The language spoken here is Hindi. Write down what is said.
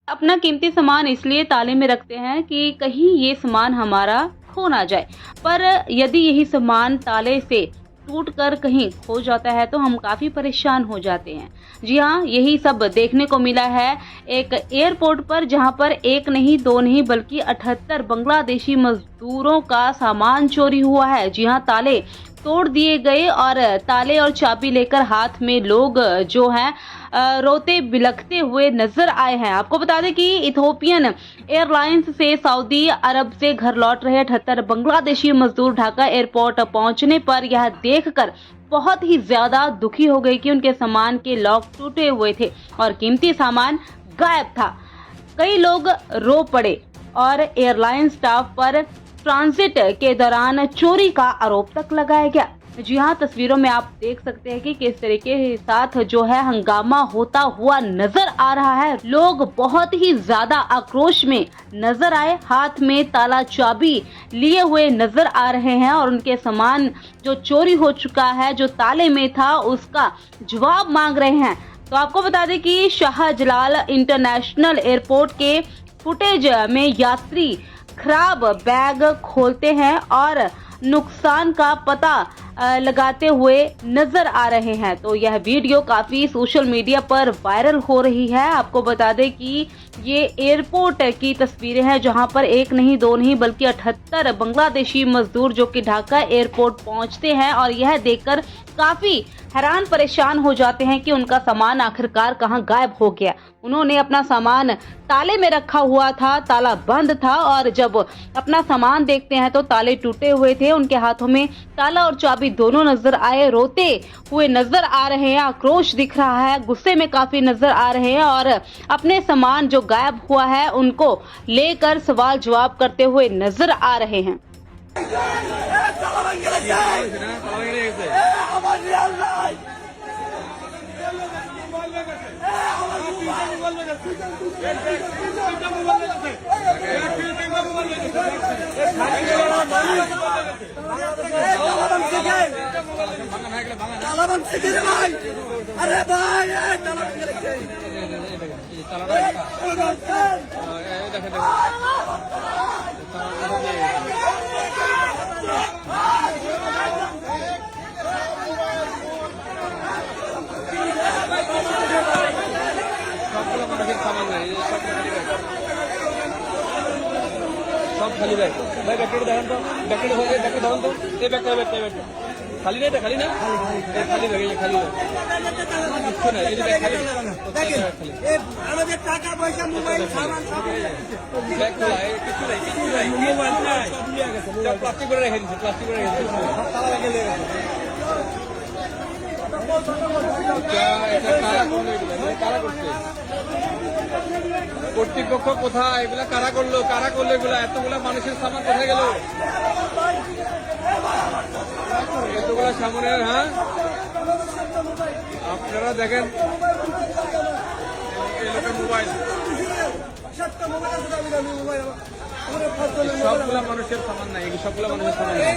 अपना कीमती सामान इसलिए ताले में रखते हैं कि कहीं ये सामान हमारा खो ना जाए। पर यदि यही सामान ताले से टूट कर कहीं खो जाता है तो हम काफ़ी परेशान हो जाते हैं। जी हाँ, यही सब देखने को मिला है एक एयरपोर्ट पर, जहाँ पर एक नहीं दो नहीं बल्कि 78 बांग्लादेशी मजदूरों का सामान चोरी हुआ है। जी हाँ, ताले तोड़ दिए गए और ताले और चाबी लेकर हाथ में लोग जो हैं रोते बिलखते हुए नजर आए हैं। आपको बता दें कि इथोपियन एयरलाइंस से सऊदी अरब से घर लौट रहे 78 बांग्लादेशी मजदूर ढाका एयरपोर्ट पहुंचने पर यह देखकर बहुत ही ज्यादा दुखी हो गई कि उनके सामान के लॉक टूटे हुए थे और कीमती सामान गायब था। कई लोग रो पड़े और एयरलाइन स्टाफ पर ट्रांजिट के दौरान चोरी का आरोप तक लगाया गया। जी हाँ, तस्वीरों में आप देख सकते हैं कि किस तरीके के साथ जो है हंगामा होता हुआ नजर आ रहा है। लोग बहुत ही ज्यादा आक्रोश में नजर आए, हाथ में ताला चाबी लिए हुए नजर आ रहे हैं और उनके सामान जो चोरी हो चुका है, जो ताले में था, उसका जवाब मांग रहे हैं। तो आपको बता दें कि शाहजलाल इंटरनेशनल एयरपोर्ट के फुटेज में यात्री खराब बैग खोलते हैं और नुकसान का पता लगाते हुए नजर आ रहे हैं। तो यह वीडियो काफी सोशल मीडिया पर वायरल हो रही है। आपको बता दें कि ये एयरपोर्ट की तस्वीरें हैं, जहां पर एक नहीं दो नहीं बल्कि 78 बांग्लादेशी मजदूर जो कि ढाका एयरपोर्ट पहुंचते हैं और यह देखकर काफी हैरान परेशान हो जाते हैं कि उनका सामान आखिरकार कहां गायब हो गया। उन्होंने अपना सामान ताले में रखा हुआ था, ताला बंद था और जब अपना सामान देखते हैं तो ताले टूटे हुए थे। उनके हाथों में ताला और चाबी दोनों नजर आए, रोते हुए नजर आ रहे हैं, आक्रोश दिख रहा है, गुस्से में काफी नजर आ रहे हैं और अपने सामान जो गायब हुआ है उनको लेकर सवाल जवाब करते हुए नजर आ रहे हैं। अरे भाई सब खाली बैग भाई बैकेट देखें तो बैकेट हो गए बैकेट धरन तो ये बैग खाली नहीं था खाली ना खाली बैग ये खाली किच्छु না এই ব্যাগ খালি এই আমাদের টাকা পয়সা মোবাইল সামান সব ব্যাগ খোলা এই কিচ্ছু নাই মোবাইল নাই সব নিয়ে গেছে সব প্লাস্টিক করে রেখে দিয়েছে সব তালা লাগিয়ে দিয়ে গেছে এটা কারা করছে কর্তৃপক্ষ কোথায় এগুলা কারা করলো এগুলা এতগুলা মানুষের সামান কোথায় গেল এতগুলা সামনের হ্যাঁ আপনারা দেখেন এই লোকের মোবাইল সবগুলা মানুষের সামান নাই সবগুলা মানুষের সামান নাই